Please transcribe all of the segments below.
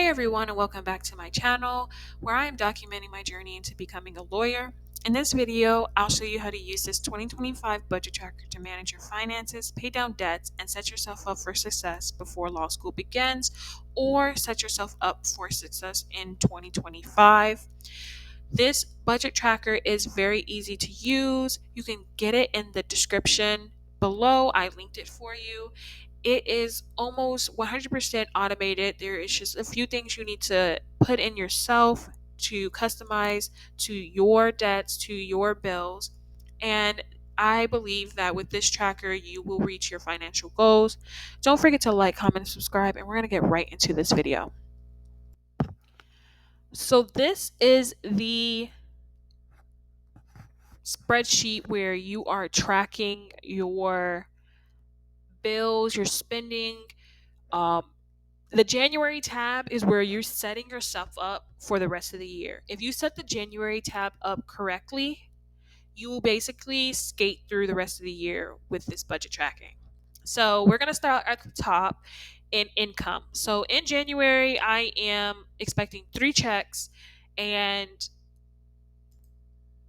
everyone, and welcome back to my channel where I am documenting my journey into becoming a lawyer. In this video, I'll show you how to use this 2025 budget tracker to manage your finances, pay down debts, and set yourself up for success before law school begins, or set yourself up for success in 2025. This budget tracker is very easy to use. You can get it in the description below. I linked it for you. It is almost 100% automated. There is just a few things you need to put in yourself to customize to your debts, to your bills. And I believe that with this tracker, you will reach your financial goals. Don't forget to like, comment, and subscribe, and we're going to get right into this video. So, this is the spreadsheet where you are tracking your bills, your spending. Um, the January tab is where you're setting yourself up for the rest of the year. If you set the January tab up correctly, you will basically skate through the rest of the year with this budget tracking. So we're going to start at the top in income. So in January, I am expecting 3 checks, and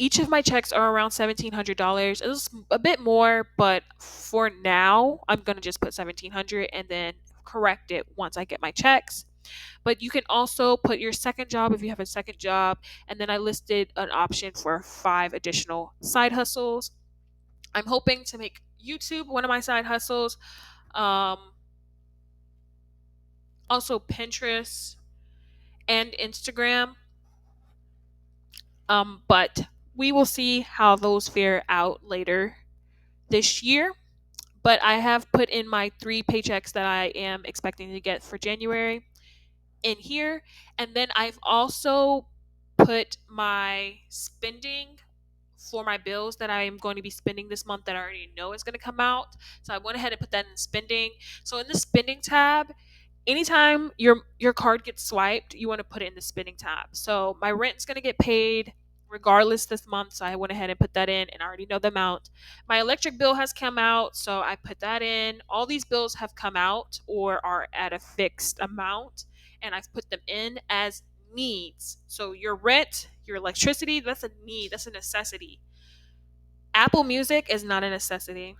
each of my checks are around $1,700. It's a bit more, but for now, I'm going to just put 1,700 and then correct it once I get my checks. But you can also put your second job if you have a second job. And then I listed an option for 5 additional side hustles. I'm hoping to make YouTube one of my side hustles. Um, Also, Pinterest and Instagram. But we will see how those fare out later this year. But I have put in my 3 paychecks that I am expecting to get for January in here. And then I've also put my spending for my bills that I am going to be spending this month that I already know is going to come out. So I went ahead and put that in spending. So in the spending tab, anytime your card gets swiped, you want to put it in the spending tab. So my rent's going to get paid regardless this month, so I went ahead and put that in, and I already know the amount. My electric bill has come out, so I put that in. All these bills have come out or are at a fixed amount, and I've put them in as needs. So your rent, your electricity, that's a need, that's a necessity. Apple Music is not a necessity.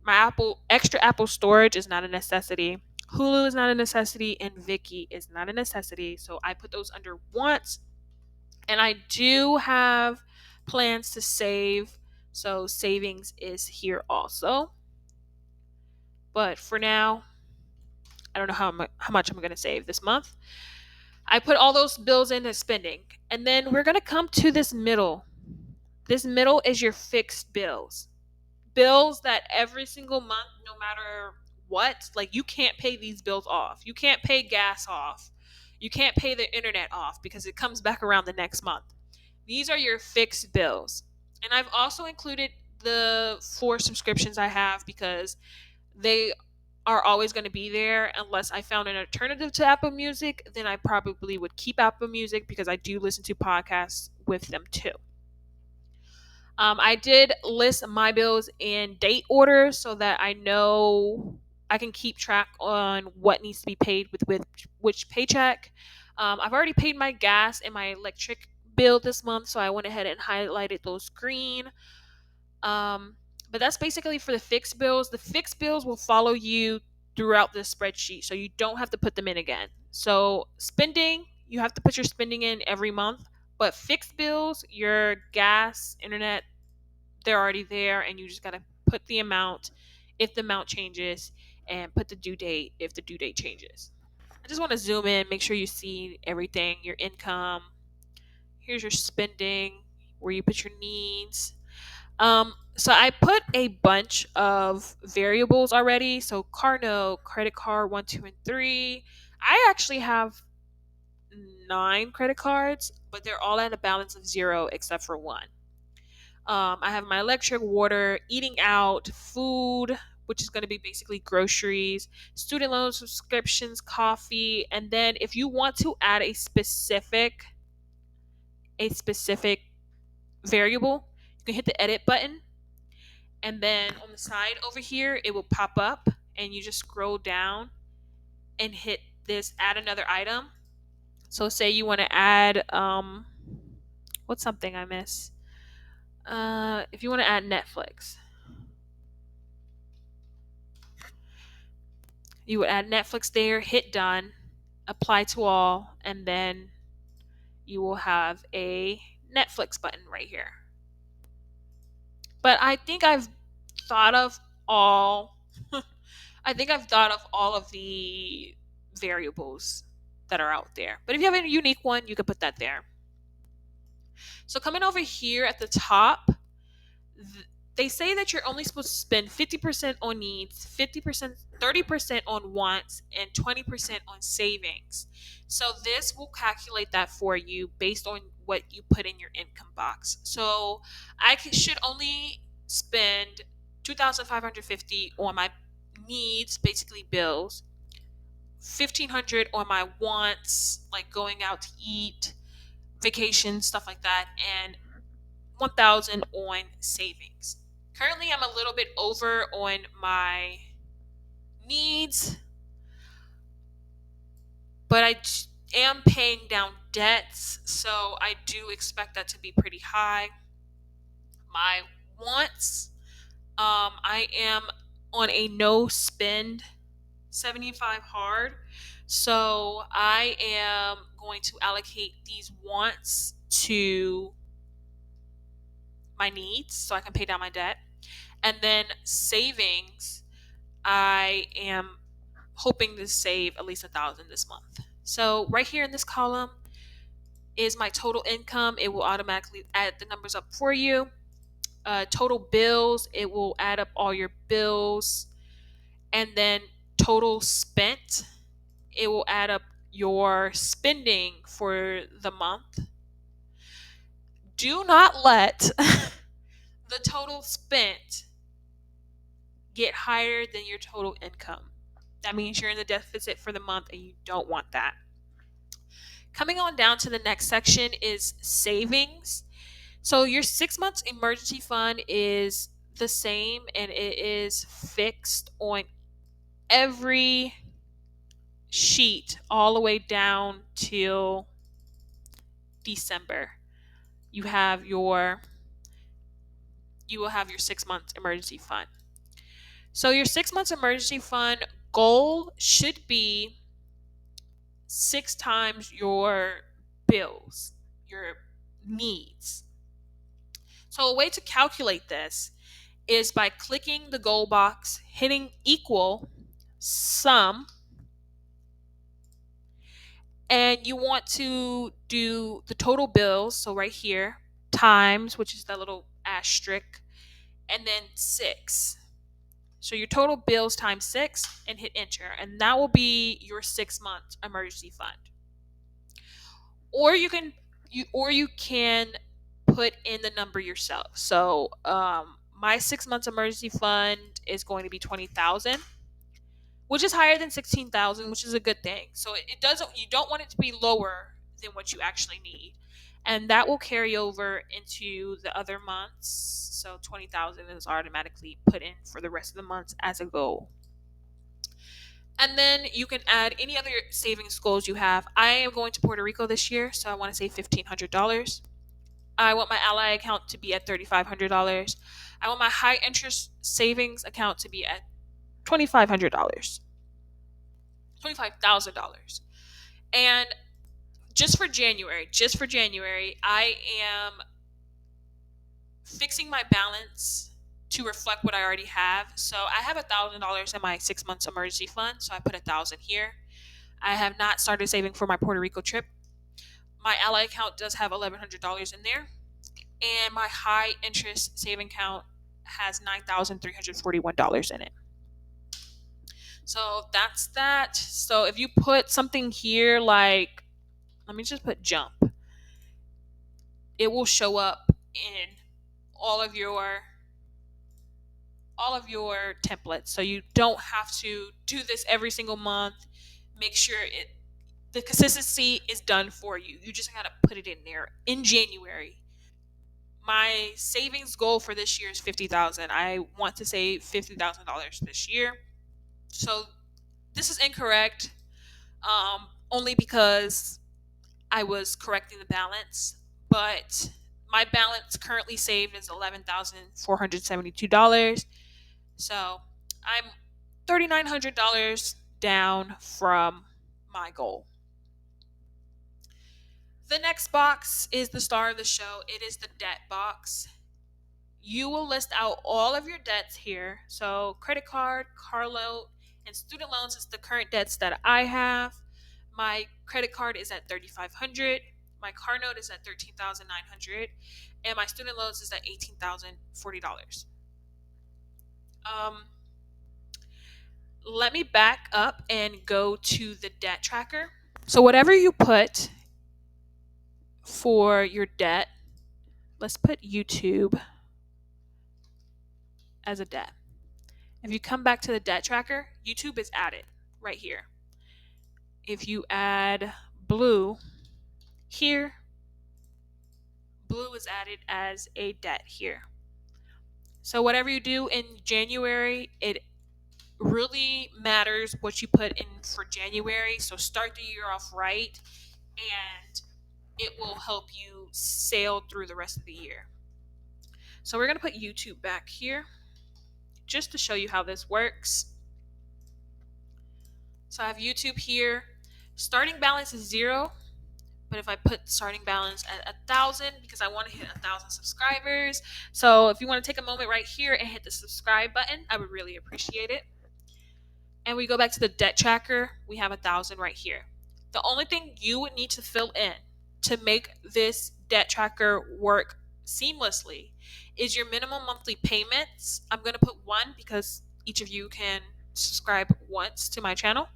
My Apple storage is not a necessity. Hulu is not a necessity, and Viki is not a necessity. So I put those under wants. And I do have plans to save. So savings is here also. But for now, I don't know how much I'm going to save this month. I put all those bills into spending. And then we're going to come to this middle. This middle is your fixed bills. Bills that every single month, no matter what, like you can't pay these bills off. You can't pay gas off. You can't pay the internet off because it comes back around the next month. These are your fixed bills. And I've also included the 4 subscriptions I have because they are always going to be there unless I found an alternative to Apple Music. Then I probably would keep Apple Music because I do listen to podcasts with them too. I did list my bills in date order so that I know I can keep track on what needs to be paid with which paycheck. I've already paid my gas and my electric bill this month, so I went ahead and highlighted those green. But that's basically for the fixed bills. The fixed bills will follow you throughout the spreadsheet, so you don't have to put them in again. So spending, you have to put your spending in every month. But fixed bills, your gas, internet, they're already there, and you just got to put the amount if the amount changes and put the due date if the due date changes. I just want to zoom in, make sure you see everything, your income. Here's your spending, where you put your needs. So I put a bunch of variables already. So car note, credit card 1, 2, and 3. I actually have 9 credit cards, but they're all at a balance of 0 except for one. I have my electric, water, eating out, food, which is going to be basically groceries, student loan subscriptions, coffee, and then if you want to add a specific variable, you can hit the edit button, and then on the side over here it will pop up, and you just scroll down and hit this add another item, So say you want to add what's something I miss? If you want to add Netflix, you would add Netflix there, hit done, apply to all, and then you will have a Netflix button right here. But I think I've thought of all I think I've thought of all of the variables that are out there. But if you have a unique one, you can put that there. So coming over here at the top, they say that you're only supposed to spend 50% on needs, 50%, 30% on wants, and 20% on savings. So this will calculate that for you based on what you put in your income box. So should only spend 2,550 on my needs, basically bills, 1,500 on my wants, like going out to eat, vacation, stuff like that, and 1,000 on savings. Currently, I'm a little bit over on my needs, but am paying down debts, so I do expect that to be pretty high. My wants, I am on a no spend 75 hard, so I am going to allocate these wants to my needs so I can pay down my debt. And then savings, I am hoping to save at least 1,000 this month. So right here in this column is my total income. It will automatically add the numbers up for you. Total bills, it will add up all your bills. And then total spent, it will add up your spending for the month. Do not let the total spent get higher than your total income. That means you're in the deficit for the month and you don't want that. Coming on down to the next section is savings. So your 6 months emergency fund is the same and it is fixed on every sheet all the way down till December. You will have your 6 months emergency fund. So your 6 months emergency fund goal should be 6 times your bills, your needs. So a way to calculate this is by clicking the goal box, hitting equal sum, and you want to do the total bills, so right here, times, which is that little asterisk, and then 6. So your total bills times 6 and hit enter, and that will be your 6 month emergency fund. Or you can put in the number yourself. So my 6 months emergency fund is going to be 20,000, which is higher than 16,000, which is a good thing. So it doesn't you don't want it to be lower than what you actually need, and that will carry over into the other months. So 20,000 is automatically put in for the rest of the months as a goal. And then you can add any other savings goals you have. I am going to Puerto Rico this year, so I want to save $1,500. I want my Ally account to be at $3,500. I want my high interest savings account to be at $2,500. $25,000. And just for January, I am fixing my balance to reflect what I already have. So I have $1,000 in my 6 months emergency fund, so I put 1,000 here. I have not started saving for my Puerto Rico trip. My Ally account does have $1,100 in there, and my high interest saving account has $9,341 in it. So that's that. So if you put something here like, let me just put jump, it will show up in all of your templates. So you don't have to do this every single month. Make sure the consistency is done for you. You just gotta put it in there. In January, my savings goal for this year is 50,000. I want to save $50,000 this year. So this is incorrect, only because I was correcting the balance, but my balance currently saved is $11,472. So I'm $3,900 down from my goal. The next box is the star of the show. It is the debt box. You will list out all of your debts here. So, credit card, car loan, and student loans is the current debts that I have. My credit card is at $3,500. My car note is at $13,900, and my student loans is at $18,040. Um, Let me back up and go to the debt tracker. So, whatever you put for your debt, let's put YouTube as a debt. If you come back to the debt tracker, YouTube is added right here. If you add blue here, blue is added as a debt here. So, whatever you do in January, it really matters what you put in for January. So, start the year off right, and it will help you sail through the rest of the year. So, we're going to put YouTube back here just to show you how this works. So, I have YouTube here. Starting balance is 0. But if I put starting balance at 1,000, because I want to hit 1,000 subscribers. So if you want to take a moment right here and hit the subscribe button, I would really appreciate it. And we go back to the debt tracker. We have 1,000 right here. The only thing you would need to fill in to make this debt tracker work seamlessly is your minimum monthly payments. I'm going to put 1 because each of you can subscribe once to my channel.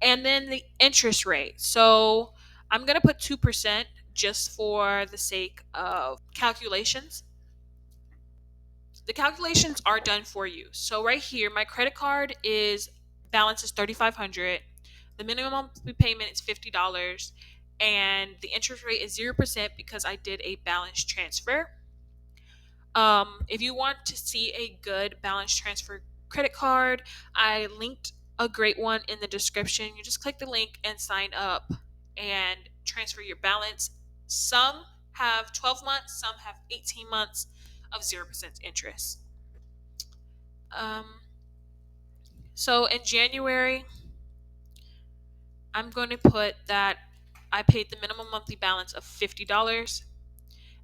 And then the interest rate. So I'm going to put 2% just for the sake of calculations. The calculations are done for you. So right here, my credit card is balance is $3,500. The minimum monthly payment is $50, and the interest rate is 0% because I did a balance transfer. If you want to see a good balance transfer credit card, I linked a great one in the description. You just click the link and sign up and transfer your balance. Some have 12 months, some have 18 months of 0% interest. So in January, I'm going to put that I paid the minimum monthly balance of $50,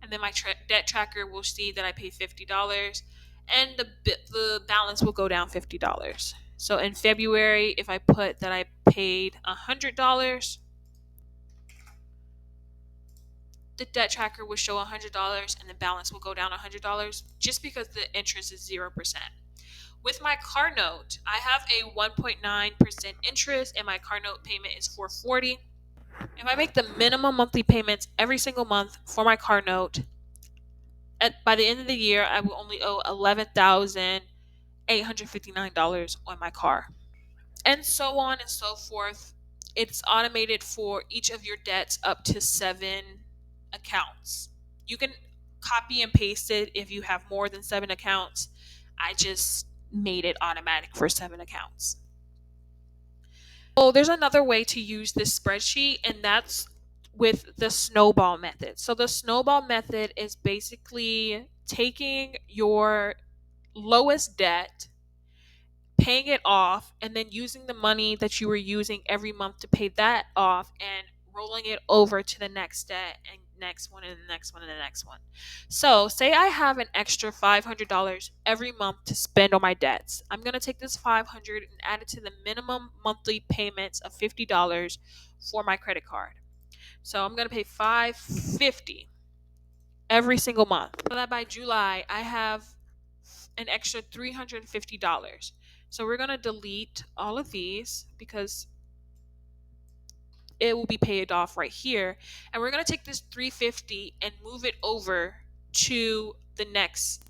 and then my debt tracker will see that I paid $50, and the balance will go down $50. So in February, if I put that I paid $100, the debt tracker will show $100 and the balance will go down $100 just because the interest is 0%. With my car note, I have a 1.9% interest and my car note payment is $440. If I make the minimum monthly payments every single month for my car note, by the end of the year, I will only owe $11,859 on my car. And so on and so forth. It's automated for each of your debts up to 7 accounts. You can copy and paste it if you have more than 7 accounts. I just made it automatic for 7 accounts. Oh, there's another way to use this spreadsheet, and that's with the snowball method. So the snowball method is basically taking your lowest debt, paying it off, and then using the money that you were using every month to pay that off and rolling it over to the next debt and next one and the next one and the next one. So say I have an extra $500 every month to spend on my debts. I'm going to take this $500 and add it to the minimum monthly payments of $50 for my credit card. So I'm going to pay $550 every single month. So that by July I have an extra $350. So we're going to delete all of these because it will be paid off right here. And we're going to take this $350 and move it over to the next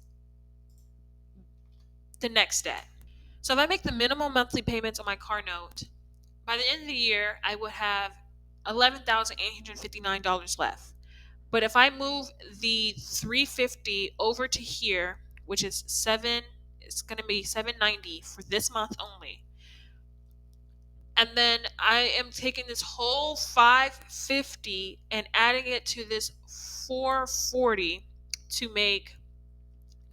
debt. So if I make the minimum monthly payments on my car note, by the end of the year, I would have $11,859 left. But if I move the $350 over to here, which is it's going to be $790 for this month only. And then I am taking this whole 550 and adding it to this 440 to make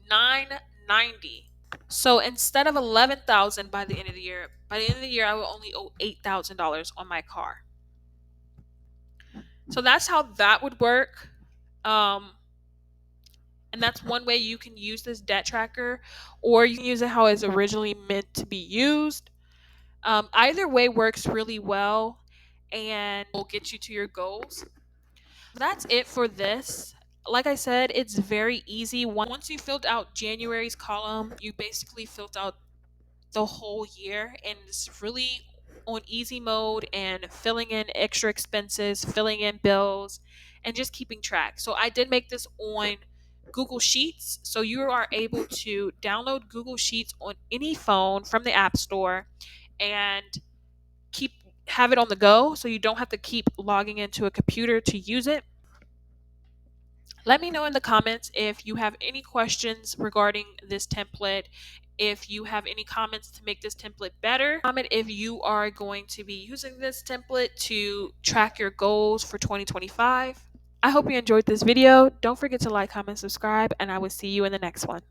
990. So instead of 11,000 by the end of the year, by the end of the year I will only owe $8,000 on my car. So that's how that would work. Um, and that's one way you can use this debt tracker, or you can use it how it's originally meant to be used. Either way works really well and will get you to your goals. That's it for this. Like I said, it's very easy. Once you filled out January's column, you basically filled out the whole year, and it's really on easy mode and filling in extra expenses, filling in bills, and just keeping track. So I did make this on Google Sheets, so you are able to download Google Sheets on any phone from the App Store and keep have it on the go, so you don't have to keep logging into a computer to use it. Let me know in the comments if you have any questions regarding this template, if you have any comments to make this template better. Comment if you are going to be using this template to track your goals for 2025. I hope you enjoyed this video. Don't forget to like, comment, subscribe, and I will see you in the next one.